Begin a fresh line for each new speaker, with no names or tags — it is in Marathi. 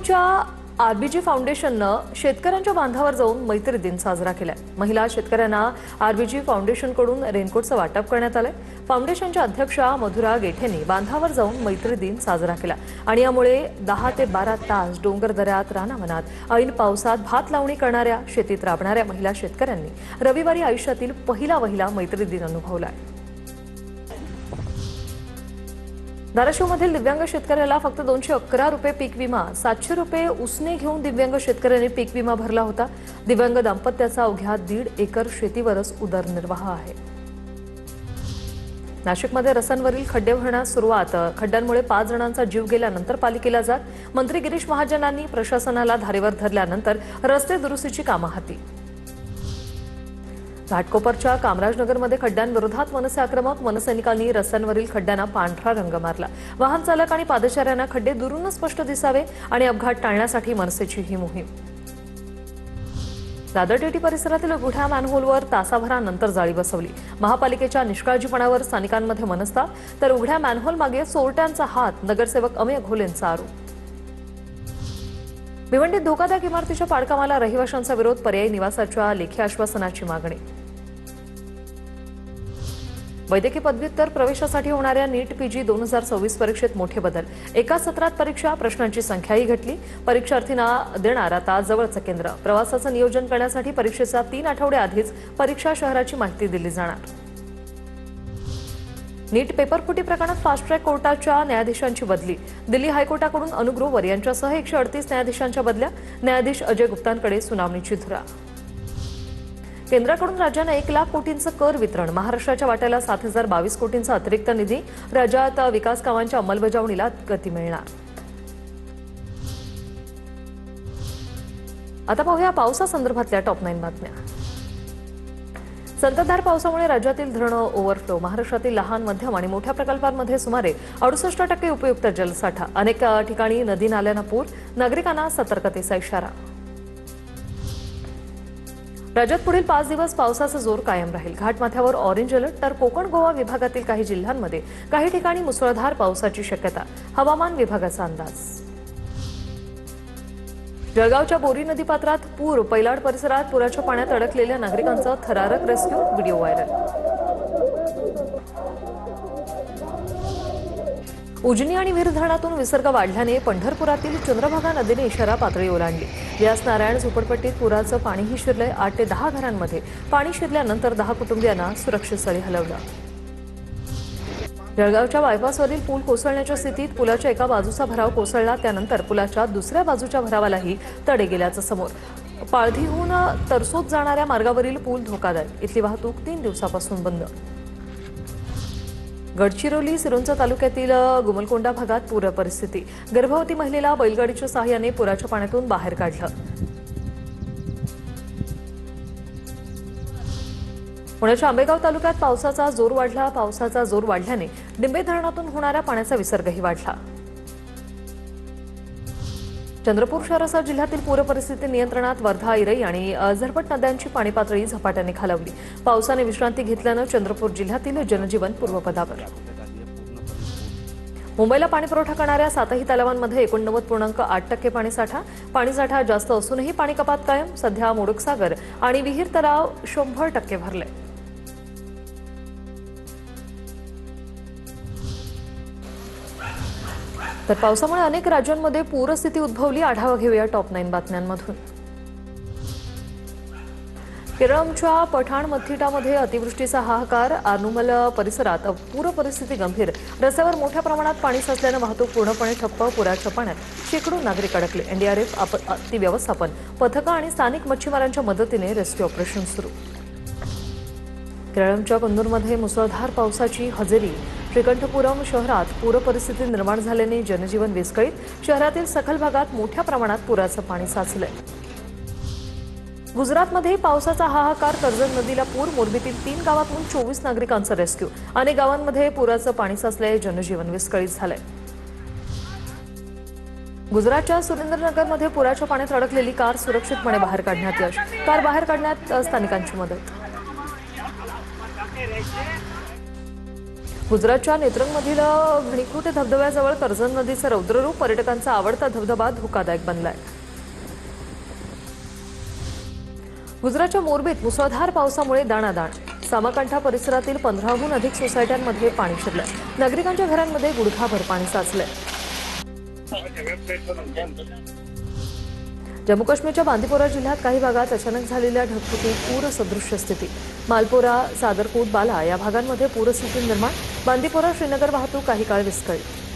भिवंडीच्या आरबीजी फाउंडेशननं शेतकऱ्यांच्या बांधावर जाऊन मैत्री दिन साजरा केलाय। महिला शेतकऱ्यांना आरबीजी फाउंडेशनकडून रेनकोटचं वाटप करण्यात आलंय। फाउंडेशनच्या अध्यक्षा मधुरा गेठेंनी बांधावर जाऊन मैत्री दिन साजरा केला आणि यामुळे 10 ते 12 तास डोंगर दऱ्यात रानावनात ऐन पावसात भात लावणी करणाऱ्या शेतीत राबणाऱ्या महिला शेतकऱ्यांनी रविवारी आयुष्यातील पहिला मैत्री दिन अनुभवलाय। धाराशिवमधील दिव्यांग शेतकऱ्याला फक्त 211 रुपये पीक विमा, 700 रुपये उसने घेऊन दिव्यांग शेतकऱ्याने पीक विमा भरला होता। दिव्यांग दाम्पत्याचा अवघ्या 1.5 एकर शेतीवरच उदरनिर्वाह आहे। नाशिकमध्ये रस्त्यांवरील खड्डे भरण्यास सुरुवात। खड्ड्यांमुळे 5 जणांचा जीव गेल्यानंतर पालिकेला जाग। मंत्री गिरीश महाजनांनी प्रशासनाला धारेवर धरल्यानंतर रस्ते दुरुस्तीची कामं हाती। घाटकोपरच्या कामराजनगरमध्ये खड्ड्यांविरोधात मनसे आक्रमक। मनसैनिकांनी रस्त्यांवरील खड्ड्यांना पांढरा रंग मारला। वाहन चालक आणि पादचाऱ्यांना खड्डे दुरूनच स्पष्ट दिसावे आणि अपघात टाळण्यासाठी मनसेची ही मोहीम। दादर टेटी परिसरातील उघड्या मॅनहोलवर तासाभरानंतर जाळी बसवली। महापालिकेच्या निष्काळजीपणावर स्थानिकांमध्ये मनस्ताप, तर उघड्या मॅनहोल मागे चोरट्यांचा हात, नगरसेवक अमेय घोलेंचा आरोप। भिवंडीत धोकादायक इमारतीच्या पाडकामाला रहिवाशांचा विरोध, पर्यायी निवासाच्या लेखी आश्वासनाची मागणी। वैद्यकीय पदव्युत्तर प्रवेशासाठी होणाऱ्या नीट पीजी 2026 परीक्षेत मोठे बदल। एका सत्रात परीक्षा, प्रश्नांची संख्याही घटली। परीक्षार्थींना देणार आता जवळचं केंद्र। प्रवासाचं नियोजन करण्यासाठी परीक्षेच्या 3 आठवडे आधीच परीक्षा शहराची माहिती दिली जाणार। नीट पेपरफुटी प्रकरणात फास्ट ट्रॅक कोर्टाच्या न्यायाधीशांची बदली। दिल्ली हायकोर्टाकडून अनु ग्रोवर यांच्यासह 138 न्यायाधीशांच्या बदल्या। न्यायाधीश अजय गुप्तांकडे सुनावणीची धुरा। केंद्राकडून राज्यानं 1 लाख कोटींचं कर वितरण। महाराष्ट्राच्या वाट्याला 7022 कोटींचा अतिरिक्त निधी। राज्यात विकास कामांच्या अंमलबजावणीला गती मिळणार। आता पाहूया पावसासंदर्भातल्या टॉप 9 बातम्या। संततधार पावसामुळे राज्यातील धरणं ओव्हरफ्लो। महाराष्ट्रातील लहान, मध्यम आणि मोठ्या प्रकल्पांमध्ये सुमारे 68% उपयुक्त जलसाठा। अनेक ठिकाणी नदी नाल्यांना पूर। नागरिकांना सतर्कतेचा इशारा। राज्यात पुढील 5 दिवस पावसाचा जोर कायम राहील। घाटमाथ्यावर ऑरेंज अलर्ट, तर कोकण गोवा विभागातील काही जिल्ह्यांमध्ये काही ठिकाणी मुसळधार पावसाची शक्यता। हवामान विभागाचा अंदाज। जळगावच्या बोरी नदीपात्रात पूर। पैलाड परिसरात पुराच्या पाण्यात अडकलेल्या नागरिकांचा थरारक रेस्क्यू, व्हिडिओ व्हायरल। उजनी आणि वीर धरणातून विसर्ग वाढल्याने पंढरपुरातील चंद्रभागा नदीने इशारा पातळी ओलांडली। व्यास नारायण झोपडपट्टीत पुराचं पाणीही शिरलंय। 8 ते 10 घरांमध्ये पाणी शिरल्यानंतर 10 कुटुंबियांना सुरक्षित स्थळी हलवलं। जळगावच्या बायपासवरील पूल कोसळण्याच्या स्थितीत पुलाच्या एका बाजूचा भराव कोसळला, त्यानंतर पुलाच्या दुसऱ्या बाजूच्या भरावालाही तडे गेल्याचं समोर। पाळधीहून तरसोद जाणाऱ्या मार्गावरील पूल धोकादायक। इथली वाहतूक 3 दिवसापासून बंद। गडचिरोली सिरोंचा तालुक्यातील गुमलकोंडा भागात पूर परिस्थिती। गर्भवती महिलेला बैलगाडीच्या सहाय्याने पुराच्या पाण्यातून बाहेर काढलं। पुण्याच्या आंबेगाव तालुक्यात पावसाचा जोर वाढला। पावसाचा जोर वाढल्याने डिंबे धरणातून होणाऱ्या पाण्याचा विसर्गही वाढला। चंद्रपूर शहरासह जिल्ह्यातील पूर परिस्थिती नियंत्रणात। वर्धा, इरई आणि झरपट नद्यांची पाणी पातळी झपाट्याने खालावली। पावसाने विश्रांती घेतल्यानं चंद्रपूर जिल्ह्यातील जनजीवन पूर्वपदावर। मुंबईला पाणीपुरवठा करणाऱ्या 7ही तलावांमध्ये 89.8% पाणीसाठा। पाणीसाठा जास्त असूनही पाणी कपात कायम। सध्या मोडकसागर आणि विहीर तलाव 100% भरले। तर पावसामुळे अनेक राज्यांमध्ये पूरस्थिती उद्भवली। आढावा घेऊया टॉप 9 बातम्यांमधून। केरळच्या पठाणमथिटामध्ये अतिवृष्टीचा हाहाकार। आनुमल परिसरात पूर परिस्थिती गंभीर। रस्त्यावर मोठ्या प्रमाणात पाणी साचल्यानं वाहतूक पूर्णपणे ठप्प। पुराच्या पाण्यात शेकडो नागरिक अडकले। एनडीआरएफ, आपत्ती व्यवस्थापन पथकं आणि स्थानिक मच्छीमारांच्या मदतीने रेस्क्यू ऑपरेशन सुरू। केरळच्या कन्नूरमध्ये मुसळधार पावसाची हजेरी। श्रीकंठपुरम शहरात पूर परिस्थिती निर्माण झाल्याने जनजीवन विस्कळीत। शहरातील सखल भागात मोठ्या प्रमाणात पुराचं पाणी साचलंय। गुजरातमध्ये पावसाचा हाहाकार। कर्जत नदीला पूर। मोरबीतील 3 गावातून 24 नागरिकांचं रेस्क्यू। अनेक गावांमध्ये पुराचं पाणी साचलंय। जनजीवन विस्कळीत झालंय। गुजरातच्या सुरेंद्रनगरमध्ये पुराच्या पाण्यात अडकलेली कार सुरक्षितपणे बाहेर काढण्यात यश। कार बाहेर काढण्यात स्थानिकांची मदत। गुजरातच्या नेत्रंगमधील घणीकृट धबधब्याजवळ कर्जत नदीचं रौद्ररूप पर्यटकांचा आवडता धबधबा धोकादायक बनलाय। गुजरातच्या मोरबीत मुसळधार पावसामुळे दाणादाण। सामकांठा परिसरातील 15हून अधिक सोसायट्यांमध्ये पाणी शिरलंय। नागरिकांच्या घरांमध्ये गुडघाभर पाणी साचलंय। जम्मू काश्मीरच्या बांदीपोरा जिल्ह्यात काही भागात अचानक झालेल्या ढगफुटीत पूरसदृश्य स्थिती। मालपोरा, सादरकोट, बाला या भागांमध्ये पूरस्थिती निर्माण। बांदीपोरा श्रीनगर वाहतूक काही काळ विस्कळीत।